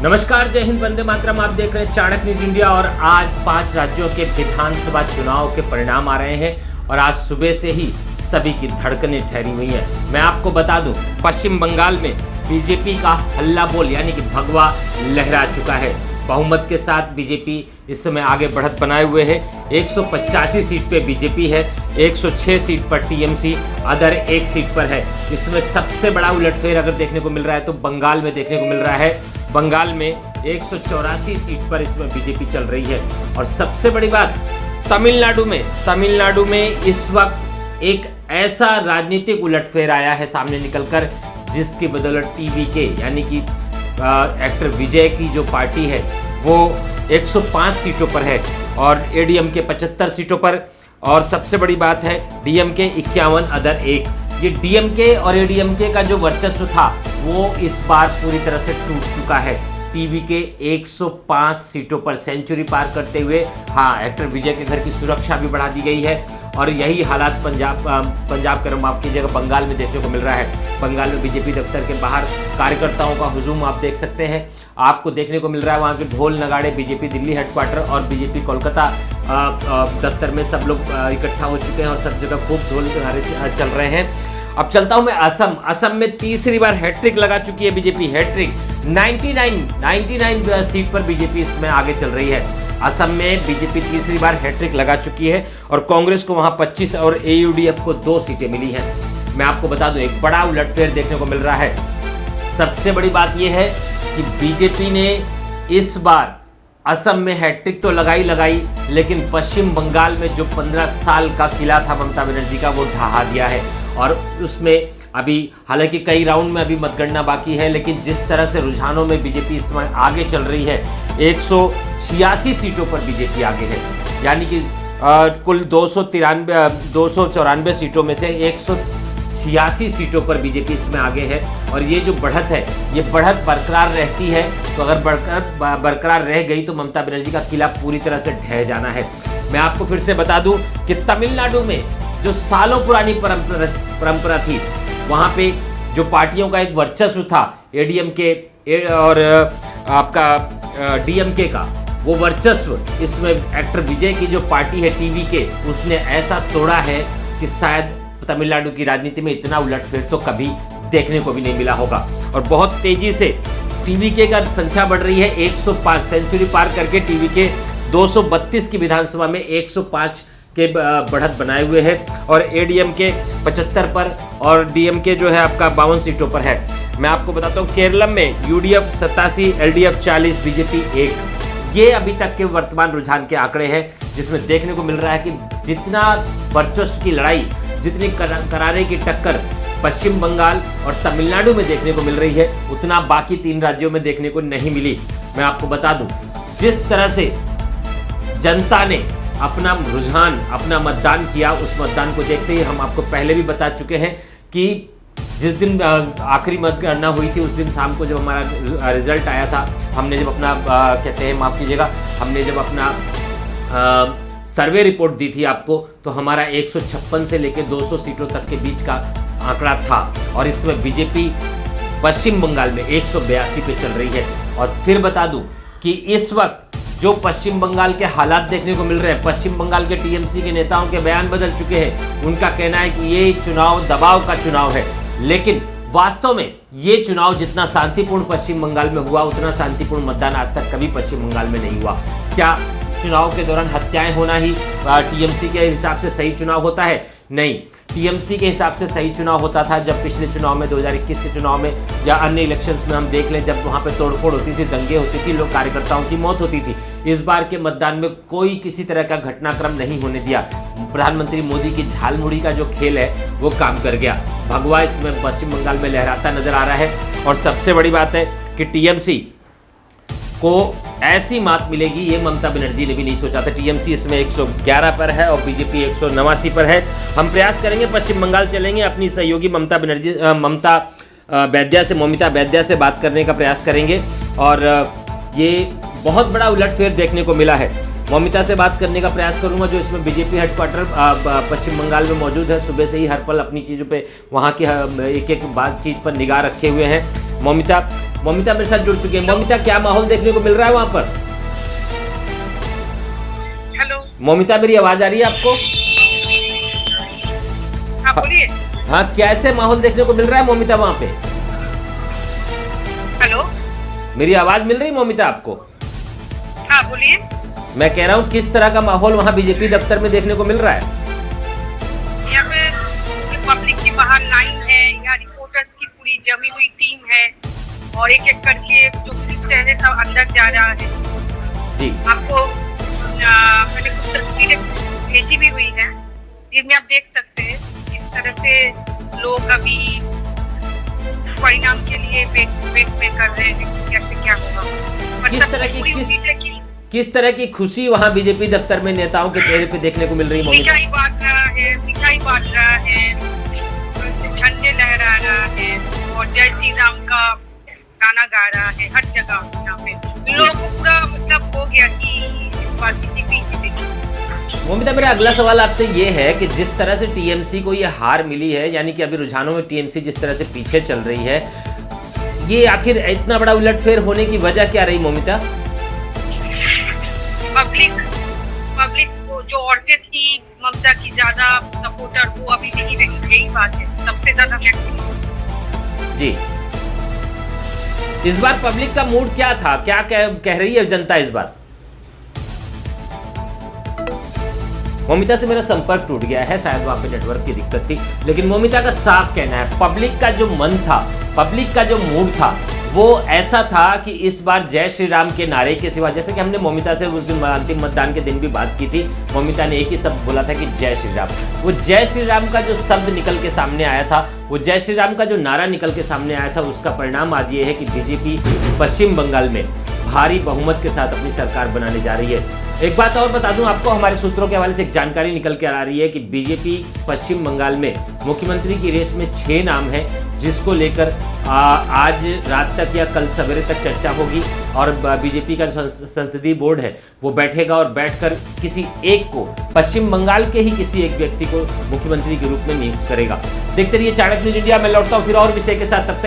नमस्कार, जय हिंद, वंदे मातरम। आप देख रहे हैं चाणक्य न्यूज इंडिया और आज 5 राज्यों के विधानसभा चुनाव के परिणाम आ रहे हैं और आज सुबह से ही सभी की धड़कनें ठहरी हुई हैं। मैं आपको बता दूं, पश्चिम बंगाल में बीजेपी का हल्ला बोल यानी कि भगवा लहरा चुका है। बहुमत के साथ बीजेपी इस समय आगे बढ़त बनाए हुए है। 185 सीट पे बीजेपी है, 106 सीट पर टीएमसी, अदर 1 सीट पर है। इसमें सबसे बड़ा उलटफेर अगर देखने को मिल रहा है तो बंगाल में देखने को मिल रहा है। बंगाल में 184 सीट पर इसमें बीजेपी चल रही है। और सबसे बड़ी बात, तमिलनाडु में इस वक्त एक ऐसा राजनीतिक उलटफेर आया है सामने निकलकर, जिसकी बदौलत टीवीके यानी कि एक्टर विजय की जो पार्टी है वो 105 सीटों पर है और एडीएमके 75 सीटों पर। और सबसे बड़ी बात है डीएमके 51, अदर 1। ये डीएमके और एडीएमके का जो वर्चस्व था वो इस बार पूरी तरह से टूट चुका है। टीवीके 105 सीटों पर सेंचुरी पार करते हुए, एक्टर विजय के घर की सुरक्षा भी बढ़ा दी गई है। और यही हालात पंजाब कर माफ कीजिएगा, बंगाल में देखने को मिल रहा है। बंगाल में बीजेपी दफ्तर के बाहर कार्यकर्ताओं का हुजूम आप देख सकते हैं। आपको देखने को मिल रहा है वहाँ के ढोल नगाड़े। बीजेपी दिल्ली हेडक्वार्टर और बीजेपी कोलकाता दफ्तर में सब लोग इकट्ठा हो चुके हैं और सब जगह खूब ढोल नगाड़े चल रहे हैं। अब चलता हूं मैं असम में तीसरी बार हैट्रिक लगा चुकी है बीजेपी। हैट्रिक 99 सीट पर बीजेपी इसमें आगे चल रही है। असम में बीजेपी तीसरी बार हैट्रिक लगा चुकी है और कांग्रेस को वहां 25 और एयूडीएफ को 2 सीटें मिली हैं। मैं आपको बता दूं, एक बड़ा उलटफेर देखने को मिल रहा है। सबसे बड़ी बात यह है कि बीजेपी ने इस बार असम में हैट्रिक तो लगाई, लेकिन पश्चिम बंगाल में जो 15 साल का किला था ममता बनर्जी का, वो ढहा दिया है। और उसमें अभी हालांकि कई राउंड में अभी मतगणना बाकी है, लेकिन जिस तरह से रुझानों में बीजेपी इस समय आगे चल रही है, 186 सीटों पर बीजेपी आगे है। यानी कि कुल 294 सीटों में से 186 सीटों पर बीजेपी इसमें आगे है। और ये जो बढ़त है, ये बढ़त बरकरार रहती है तो अगर बरकरार रह गई तो ममता बनर्जी का किला पूरी तरह से ढह जाना है। मैं आपको फिर से बता दूं कि तमिलनाडु में जो सालों पुरानी परंपरा थी, वहाँ पे जो पार्टियों का एक वर्चस्व था, एडीएमके और आपका डीएमके का, वो वर्चस्व इसमें एक्टर विजय की जो पार्टी है टीवीके, उसने ऐसा तोड़ा है कि शायद तमिलनाडु की राजनीति में इतना उलटफेर तो कभी देखने को भी नहीं मिला होगा। और बहुत तेजी से टीवीके का संख्या बढ़ रही है। 105 सेंचुरी पार करके टीवीके 232 की विधानसभा में 105 के बढ़त बनाए हुए हैं और एडीएमके 75 पर और डीएमके जो है आपका 52 सीटों पर है। मैं आपको बताता हूँ, केरलम में यूडीएफ 87, एलडीएफ 40, बीजेपी 1। ये अभी तक के वर्तमान रुझान के आंकड़े हैं, जिसमें देखने को मिल रहा है कि जितना वर्चस्व की लड़ाई, जितनी करारे की टक्कर पश्चिम बंगाल और तमिलनाडु में देखने को मिल रही है, उतना बाकी 3 राज्यों में देखने को नहीं मिली। मैं आपको बता दूं, जिस तरह से जनता ने अपना रुझान, अपना मतदान किया, उस मतदान को देखते ही हम आपको पहले भी बता चुके हैं कि जिस दिन आखिरी मतगणना हुई थी, उस दिन शाम को जब हमारा रिजल्ट आया था, हमने जब अपना हमने जब अपना सर्वे रिपोर्ट दी थी आपको, तो हमारा 156 से लेकर 200 सीटों तक के बीच का आंकड़ा था। और इसमें बीजेपी पश्चिम बंगाल में 182 पे चल रही है। और फिर बता दूं कि इस वक्त जो पश्चिम बंगाल के हालात देखने को मिल रहे हैं, पश्चिम बंगाल के टीएमसी के नेताओं के बयान बदल चुके हैं। उनका कहना है कि ये चुनाव दबाव का चुनाव है, लेकिन वास्तव में ये चुनाव जितना शांतिपूर्ण पश्चिम बंगाल में हुआ, उतना शांतिपूर्ण मतदान आज तक कभी पश्चिम बंगाल में नहीं हुआ। क्या चुनाव के दौरान हत्याएं होना ही टीएमसी के हिसाब से सही चुनाव होता है? नहीं, टीएमसी के हिसाब से सही चुनाव होता था जब पिछले चुनाव में 2021 के चुनाव में या अन्य इलेक्शंस में हम देख लें, जब वहाँ पे तोड़फोड़ होती थी, दंगे होती थी, लोग कार्यकर्ताओं की मौत होती थी। इस बार के मतदान में कोई किसी तरह का घटनाक्रम नहीं होने दिया। प्रधानमंत्री मोदी की झालमुड़ी का जो खेल है वो काम कर गया। भगवा इसमें पश्चिम बंगाल में लहराता नजर आ रहा है। और सबसे बड़ी बात है कि टीएमसी को ऐसी मात मिलेगी, ये ममता बनर्जी ने भी नहीं सोचा था। टीएमसी इसमें 111 पर है और बीजेपी 189 पर है। हम प्रयास करेंगे, पश्चिम बंगाल चलेंगे, अपनी सहयोगी ममता वैद्या से बात करने का प्रयास करेंगे। और ये बहुत बड़ा उलटफेर देखने को मिला है। ममिता से बात करने का प्रयास करूंगा, जो इसमें बीजेपी हेडक्वार्टर पश्चिम बंगाल में मौजूद है। सुबह से ही हर पल अपनी चीज़ों पे, वहाँ की एक एक बात चीज़ पर निगाह रखे हुए हैं। मौमिता मेरे साथ जुड़ चुकी है। मौमिता, क्या माहौल देखने को मिल रहा है वहां पर? हेलो मौमिता, मेरी आवाज आ रही है आपको? हाँ बोलिए। हाँ, कैसे माहौल देखने को मिल रहा है मौमिता वहां पे? हेलो मेरी आवाज मिल रही मौमिता आपको? हाँ बोलिए। मैं कह रहा हूँ किस तरह का माहौल वहाँ बीजेपी दफ्तर में देखने को मिल रहा है? यहाँ पे पब्लिक की बाहर लाइन है, यहाँ रिपोर्टर्स की पूरी जमी हुई टीम है और एक एक करके जो पुलिस है सब अंदर जा रहा है। जी, आपको मैंने कुछ तस्वीरें भेजी भी हुई है जिनमें आप देख सकते हैं किस तरह से लोग अभी परिणाम के लिए वेट में कर रहे हैं कि कैसे क्या होगा। किस तरह की खुशी वहाँ बीजेपी दफ्तर में नेताओं के चेहरे पे देखने को मिल रही है मौमिता? मिठाई बांट रहा है, झंडे लहरा रहा है और जय श्री राम का गाना गा रहा है हर जगह। यहाँ पे लोगों को पूरा मतलब हो गया कि इस बार बीजेपी जीतेगी। मौमिता, मेरा अगला सवाल आपसे ये है कि जिस तरह से टीएमसी को ये हार मिली है, यानी कि अभी रुझानों में टीएमसी जिस तरह से पीछे चल रही है, ये आखिर इतना बड़ा उलटफेर होने की वजह क्या रही मौमिता? पब्लिक को जो औरतें थी ममता की ज्यादा सपोर्टर वो अभी नहीं रही, यही बात है सबसे ज्यादा व्यक्ति। जी, इस बार पब्लिक का मूड क्या था, क्या कह रही है जनता इस बार? मौमिता से मेरा संपर्क टूट गया है, शायद वहां पे नेटवर्क की दिक्कत थी, लेकिन मौमिता का साफ कहना है पब्लिक का जो मन था, पब्लिक का जो मूड था, वो ऐसा था कि इस बार जय श्री राम के नारे के सिवा, जैसे कि हमने मौमिता से उस दिन अंतिम मतदान के दिन भी बात की थी, मौमिता ने एक ही शब्द बोला था कि जय श्री राम। वो जय श्री राम का जो शब्द निकल के सामने आया था, वो जय श्री राम का जो नारा निकल के सामने आया था, उसका परिणाम आज ये है कि बीजेपी पश्चिम बंगाल में भारी बहुमत के साथ अपनी सरकार बनाने जा रही है। एक बात और बता दूं आपको, हमारे सूत्रों के हवाले से एक जानकारी निकल कर आ रही है कि बीजेपी पश्चिम बंगाल में मुख्यमंत्री की रेस में 6 नाम हैं, जिसको लेकर आज रात तक या कल सवेरे तक चर्चा होगी और बीजेपी का जो संसदीय बोर्ड है वो बैठेगा और बैठकर किसी एक को, पश्चिम बंगाल के ही किसी एक व्यक्ति को मुख्यमंत्री के रूप में नियुक्त करेगा। देखते रहिए चाणक्य न्यूज इंडिया। मैं लौटता हूँ फिर और विषय के साथ, तब तक